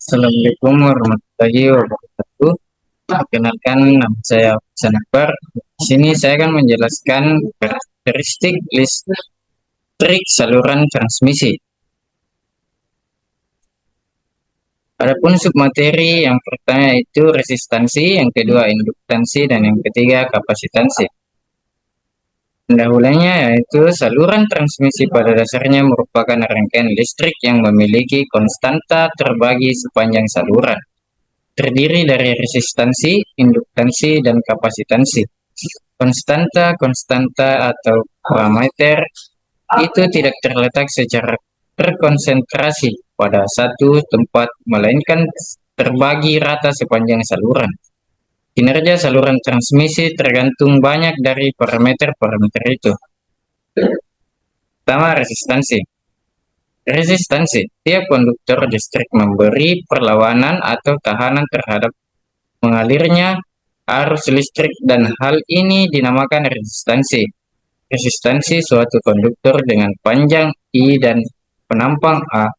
Assalamualaikum warahmatullahi wabarakatuh. Perkenalkan, nama saya Hasan Akbar. Di sini saya akan menjelaskan karakteristik listrik saluran transmisi. Adapun submateri yang pertama itu resistansi, yang kedua induktansi, dan yang ketiga kapasitansi. Pendahulunya yaitu saluran transmisi pada dasarnya merupakan rangkaian listrik yang memiliki konstanta terbagi sepanjang saluran. Terdiri dari resistansi, induktansi, dan kapasitansi. Konstanta atau parameter itu tidak terletak secara terkonsentrasi pada satu tempat, melainkan terbagi rata sepanjang saluran. Kinerja saluran transmisi tergantung banyak dari parameter-parameter itu. Pertama, resistansi. Resistansi, tiap konduktor listrik memberi perlawanan atau tahanan terhadap mengalirnya arus listrik dan hal ini dinamakan resistansi. Resistansi suatu konduktor dengan panjang I dan penampang A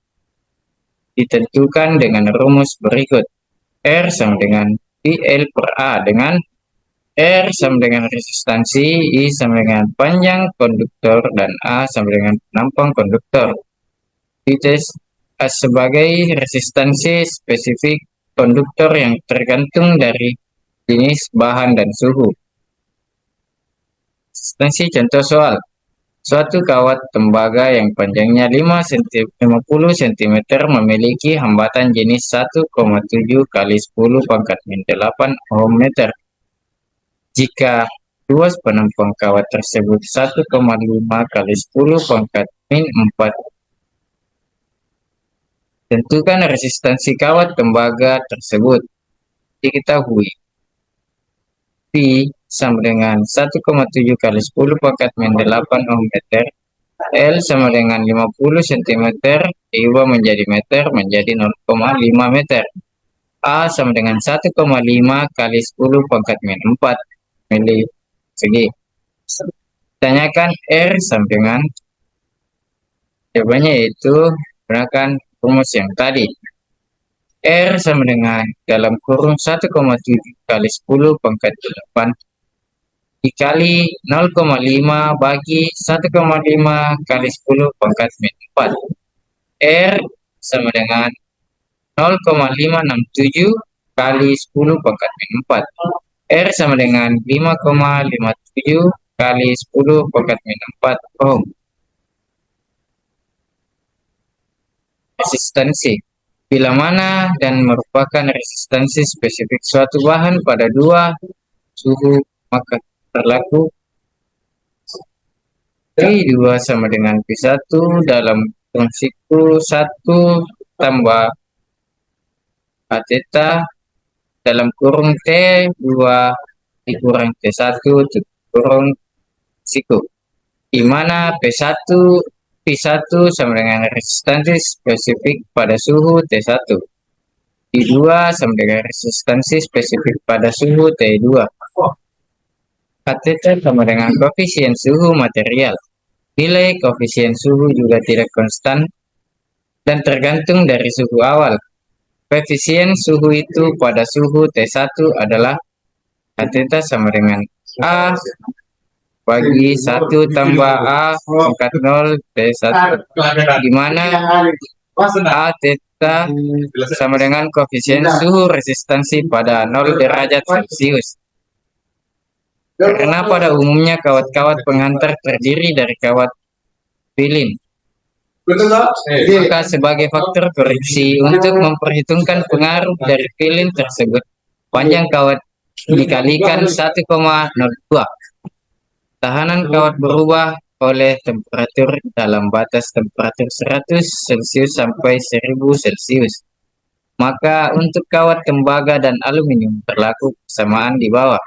ditentukan dengan rumus berikut. R sama dengan PL per A dengan R sama dengan resistansi, I sama dengan panjang konduktor, dan A sama dengan penampang konduktor. Itu sebagai resistansi spesifik konduktor yang tergantung dari jenis bahan dan suhu. Resistansi contoh soal. Suatu kawat tembaga yang panjangnya 50 cm memiliki hambatan jenis 1,7 kali 10 pangkat min 8 ohm meter. Jika luas penampang kawat tersebut 1,5 kali 10 pangkat min 4. Tentukan resistansi kawat tembaga tersebut. Diketahui P sama dengan 1,7 kali 10 pangkat min 8 ohm meter. L sama dengan 50 cm, diubah menjadi meter, menjadi 0,5 meter. A sama dengan 1,5 kali 10 pangkat min 4 mili segi. Tanyakan R sama dengan, jawabannya yaitu gunakan rumus yang tadi. R sama dengan dalam kurung 1,7 kali 10 pangkat 8 dikali 0,5 bagi 1,5 kali 10 pangkat min 4. R sama dengan 0,567 kali 10 pangkat min 4. R sama dengan 5,57 kali 10 pangkat min 4 ohm. Resistansi. Bila mana dan merupakan resistansi spesifik suatu bahan pada dua suhu, maka berlaku P2 sama dengan P1 dalam fungsiku 1 tambah A theta dalam kurung T2 dikurang T1 dikurung siku, di mana P1 sama dengan resistansi spesifik pada suhu T1. P2 sama dengan resistansi spesifik pada suhu T2. Kateter sama dengan koefisien suhu material. Nilai koefisien suhu juga tidak konstan dan tergantung dari suhu awal. Koefisien suhu itu pada suhu T1 adalah kateter sama dengan A bagi 1 tambah A pangkat 0 T1, di mana A theta sama dengan koefisien suhu resistansi pada 0 derajat Celcius. Karena pada umumnya kawat-kawat penghantar terdiri dari kawat pilin, maka sebagai faktor koreksi untuk memperhitungkan pengaruh dari pilin tersebut, panjang kawat dikalikan 1,02. Tahanan kawat berubah oleh temperatur dalam batas temperatur 100 Celcius sampai 1000 Celcius. Maka untuk kawat tembaga dan aluminium berlaku kesamaan di bawah,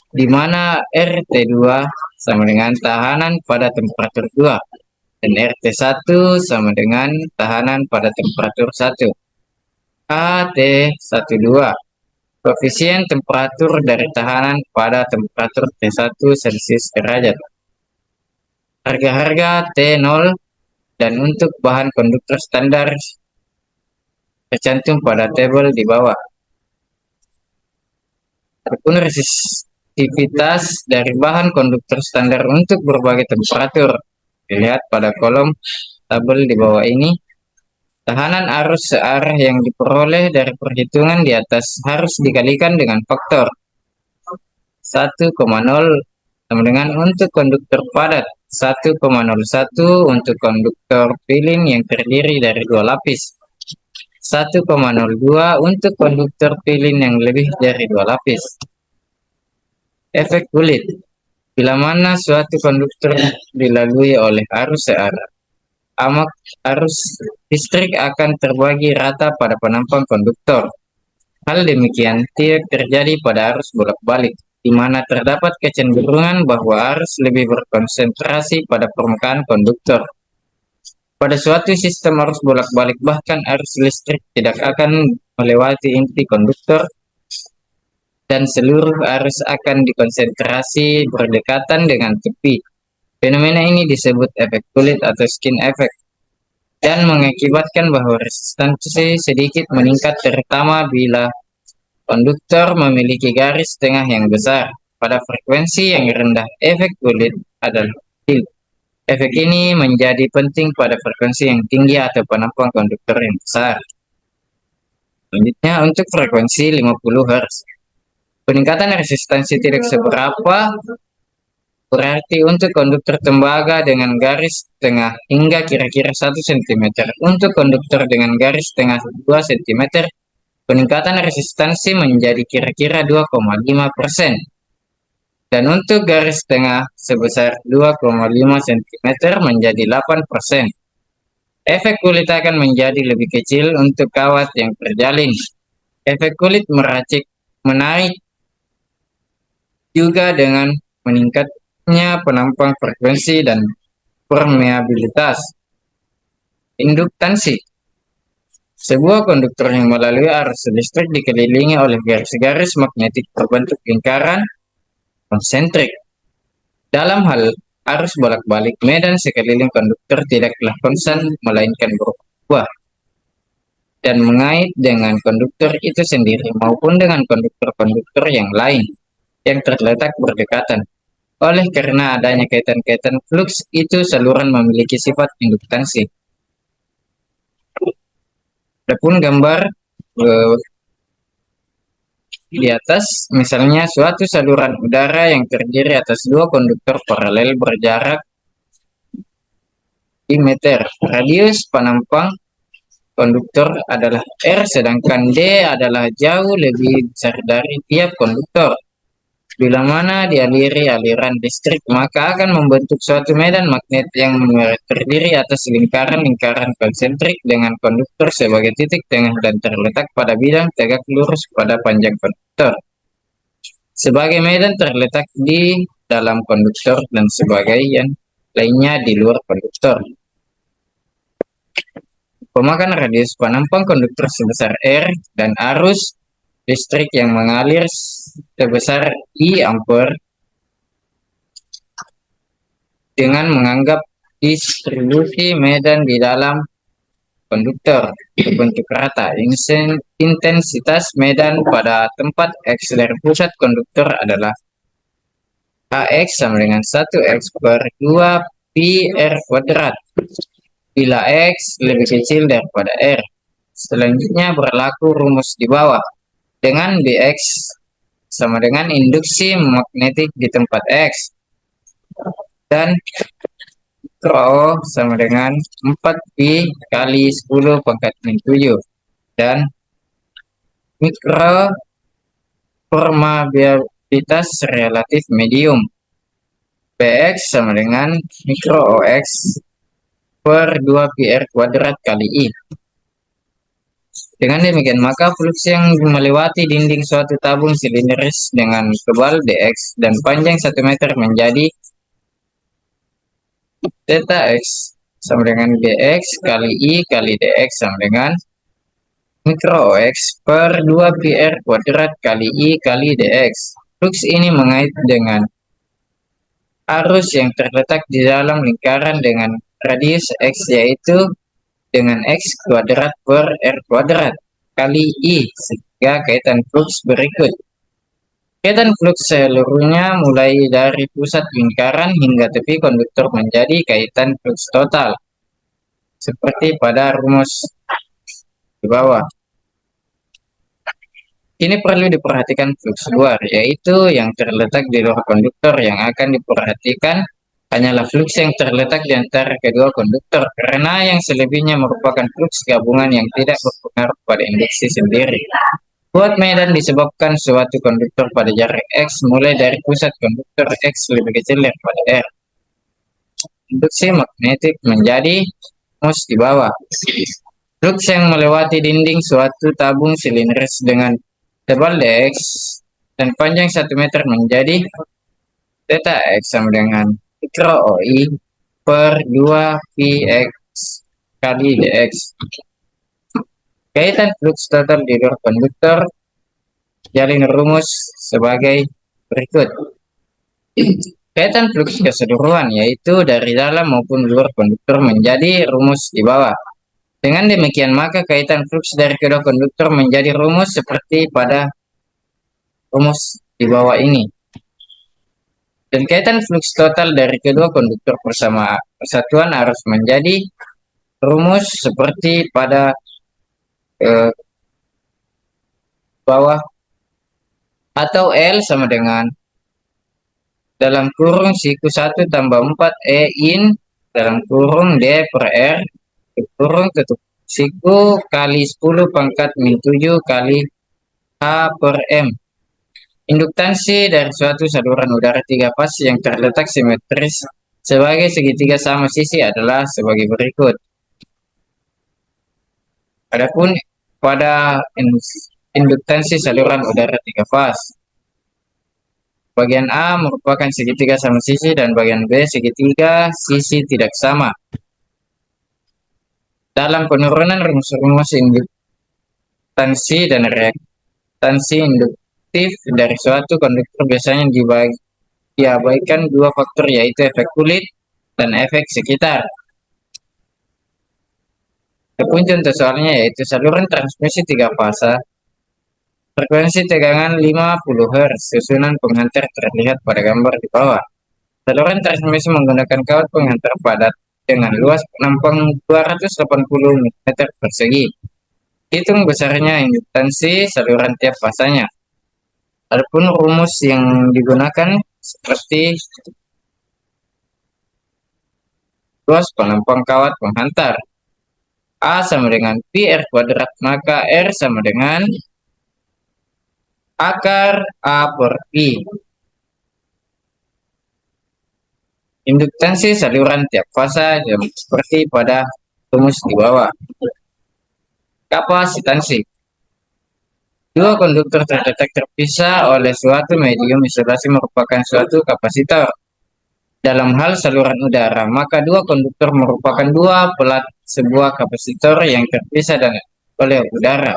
di mana RT2 sama dengan tahanan pada temperatur 2 dan RT1 sama dengan tahanan pada temperatur 1. AT12 koefisien temperatur dari tahanan pada temperatur T1 Celcius derajat. Harga-harga T0 dan untuk bahan konduktor standar tercantum pada tabel di bawah. Adapun resistivitas dari bahan konduktor standar untuk berbagai temperatur dilihat pada kolom tabel di bawah ini. Tekanan arus searah yang diperoleh dari perhitungan di atas harus dikalikan dengan faktor 1,0 sama dengan untuk konduktor padat, 1,01 untuk konduktor pilin yang terdiri dari 2 lapis, 1,02 untuk konduktor pilin yang lebih dari 2 lapis. Efek kulit. Bila mana suatu konduktor dilalui oleh arus searah, arus listrik akan terbagi rata pada penampang konduktor. Hal demikian tidak terjadi pada arus bolak-balik, di mana terdapat kecenderungan bahwa arus lebih berkonsentrasi pada permukaan konduktor. Pada suatu sistem arus bolak-balik, bahkan arus listrik tidak akan melewati inti konduktor dan seluruh arus akan dikonsentrasi berdekatan dengan tepi. Fenomena ini disebut efek kulit atau skin effect dan mengakibatkan bahwa resistansi sedikit meningkat, terutama bila konduktor memiliki garis tengah yang besar. Pada frekuensi yang rendah, efek kulit adalah kecil. Efek ini menjadi penting pada frekuensi yang tinggi atau penampang konduktor yang besar. Selanjutnya untuk frekuensi 50 Hz. Peningkatan resistansi tidak seberapa, berarti untuk konduktor tembaga dengan garis tengah hingga kira-kira 1 cm, untuk konduktor dengan garis tengah 2 cm, peningkatan resistansi menjadi kira-kira 2,5%. Dan untuk garis tengah sebesar 2,5 cm menjadi 8%. Efek kulit akan menjadi lebih kecil untuk kawat yang terjalin. Efek kulit meracik menaik juga dengan meningkatnya penampang frekuensi dan permeabilitas. Induktansi. Sebuah konduktor yang melalui arus listrik dikelilingi oleh garis-garis magnetik berbentuk lingkaran konsentrik. Dalam hal arus bolak-balik, medan sekeliling konduktor tidaklah konstan, melainkan berubah dan mengait dengan konduktor itu sendiri maupun dengan konduktor-konduktor yang lain yang terletak berdekatan. Oleh karena adanya kaitan-kaitan fluks itu, saluran memiliki sifat induktansi. Adapun gambar di atas, misalnya suatu saluran udara yang terdiri atas 2 konduktor paralel berjarak di meter. Radius penampang konduktor adalah R, sedangkan D adalah jauh lebih besar dari tiap konduktor. Bila mana dialiri aliran listrik, maka akan membentuk suatu medan magnet yang terdiri atas lingkaran-lingkaran konsentrik dengan konduktor sebagai titik tengah dan terletak pada bidang tegak lurus pada panjang konduktor. Sebagai medan terletak di dalam konduktor dan sebagian lainnya di luar konduktor. Pemakan radius penampang konduktor sebesar R dan arus listrik yang mengalir sebesar I ampere dengan menganggap distribusi medan di dalam konduktor berbentuk rata. Intensitas medan pada tempat X dari pusat konduktor adalah Kx sama dengan 1X per 2 pi R kuadrat. Bila X lebih kecil daripada R. Selanjutnya berlaku rumus di bawah. Dengan Bx sama dengan induksi magnetik di tempat X. Dan mikro sama dengan 4pi kali 10 pangkat 7. Dan mikro permeabilitas relatif medium. Px sama dengan mikro Ox per 2 pi R kuadrat kali I. Dengan demikian, maka flux yang melewati dinding suatu tabung silindris dengan tebal dx dan panjang 1 meter menjadi theta x sama dengan dx kali I kali dx sama dengan mikro Ox per 2 pi R kuadrat kali I kali dx. Flux ini mengait dengan arus yang terletak di dalam lingkaran dengan radius x, yaitu d dengan X kuadrat per R kuadrat kali I, sehingga kaitan fluks berikut. Kaitan fluks seluruhnya mulai dari pusat lingkaran hingga tepi konduktor menjadi kaitan fluks total, seperti pada rumus di bawah. Ini perlu diperhatikan fluks luar, yaitu yang terletak di luar konduktor. Yang akan diperhatikan hanyalah fluks yang terletak di antara kedua konduktor, karena yang selebihnya merupakan fluks gabungan yang tidak berpengaruh pada induksi sendiri. Buat medan disebabkan suatu konduktor pada jarak X mulai dari pusat konduktor X lebih kecil daripada R. Induksi magnetik menjadi rumus di bawah. Fluks yang melewati dinding suatu tabung silindris dengan tebal dx dan panjang 1 meter menjadi theta x sama dengan mikro OI per 2 Px kali dx. Kaitan fluks total di luar konduktor jalin rumus sebagai berikut. Kaitan fluks keseluruhan, yaitu dari dalam maupun luar konduktor, menjadi rumus di bawah. Dengan demikian, maka kaitan fluks dari kedua konduktor menjadi rumus seperti pada rumus di bawah ini. Dan kaitan fluks total dari kedua konduktor bersama persatuan arus menjadi rumus seperti pada bawah, atau L sama dengan dalam kurung siku 1 tambah 4 E in dalam kurung D per R kurung tutup siku kali 10 pangkat min 7 kali H per M. Induktansi dari suatu saluran udara 3 faz yang terletak simetris sebagai segitiga sama sisi adalah sebagai berikut. Adapun pada induktansi saluran udara 3 faz, bagian A merupakan segitiga sama sisi dan bagian B segitiga sisi tidak sama. Dalam penurunan rumus-rumus induktansi dan reaktansi induktif dari suatu konduktor biasanya diabaikan dua faktor, yaitu efek kulit dan efek sekitar. Adapun contoh soalnya yaitu saluran transmisi 3 fasa, frekuensi tegangan 50 Hz, susunan penghantar terlihat pada gambar di bawah. Saluran transmisi menggunakan kawat penghantar padat dengan luas penampang 280 mm persegi. Hitung besarnya induktansi saluran tiap fasanya. Adapun rumus yang digunakan seperti luas penampang kawat penghantar. A sama dengan Pi R kuadrat, maka R sama dengan akar A per Pi. Induktansi saluran tiap fasa seperti pada rumus di bawah. Kapasitansi. Dua konduktor terletak terpisah oleh suatu medium isolasi merupakan suatu kapasitor. Dalam hal saluran udara, maka dua konduktor merupakan dua pelat sebuah kapasitor yang terpisah oleh udara.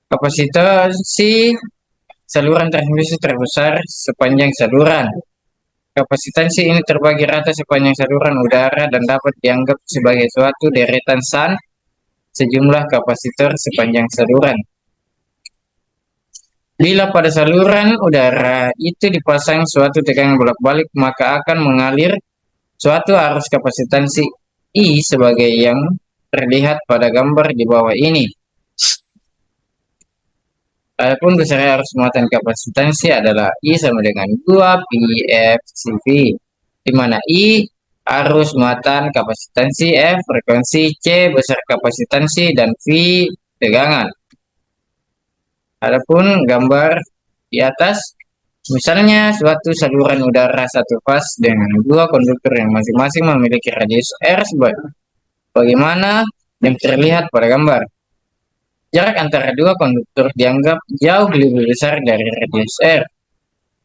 Kapasitansi saluran transmisi terbesar sepanjang saluran. Kapasitansi ini terbagi rata sepanjang saluran udara dan dapat dianggap sebagai suatu deretan sejumlah kapasitor sepanjang saluran. Bila pada saluran udara itu dipasang suatu tegangan bolak-balik, maka akan mengalir suatu arus kapasitansi I sebagai yang terlihat pada gambar di bawah ini. Adapun besar arus muatan kapasitansi adalah I sama dengan 2 Pi F CV, di mana I arus muatan kapasitansi, F frekuensi, C besar kapasitansi, dan V tegangan. Adapun gambar di atas, misalnya suatu saluran udara satu faz dengan dua konduktor yang masing-masing memiliki radius R bagaimana yang terlihat pada gambar. Jarak antara dua konduktor dianggap jauh lebih besar dari radius R,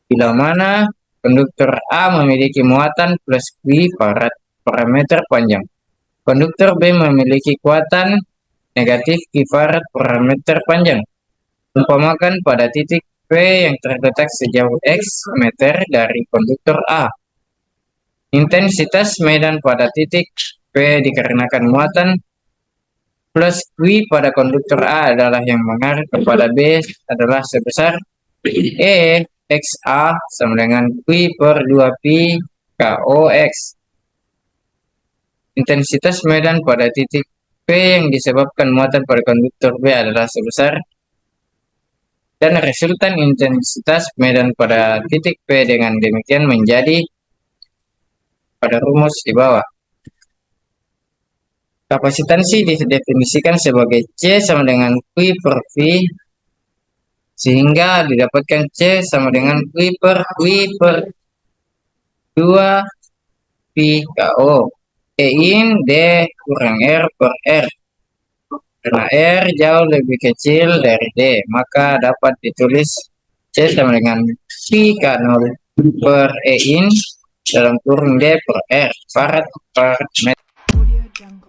bila mana konduktor A memiliki muatan plus V parameter panjang. Konduktor B memiliki kuatan negatif V parameter panjang. Umpamakan pada titik P yang terletak sejauh X meter dari konduktor A. Intensitas medan pada titik P dikarenakan muatan plus Q pada konduktor A adalah yang mengarah kepada B adalah sebesar E X A sama dengan Q per 2Pi KO X. Intensitas medan pada titik P yang disebabkan muatan pada konduktor B adalah sebesar, dan resultan intensitas medan pada titik P dengan demikian menjadi pada rumus di bawah. Kapasitansi didefinisikan sebagai C sama dengan Q per V, sehingga didapatkan C sama dengan Q per 2 Pi KO. E in D kurang R per R. Karena R jauh lebih kecil dari D, maka dapat ditulis C sama dengan Pi K0 per E in dalam kurung D per R, farad per meter.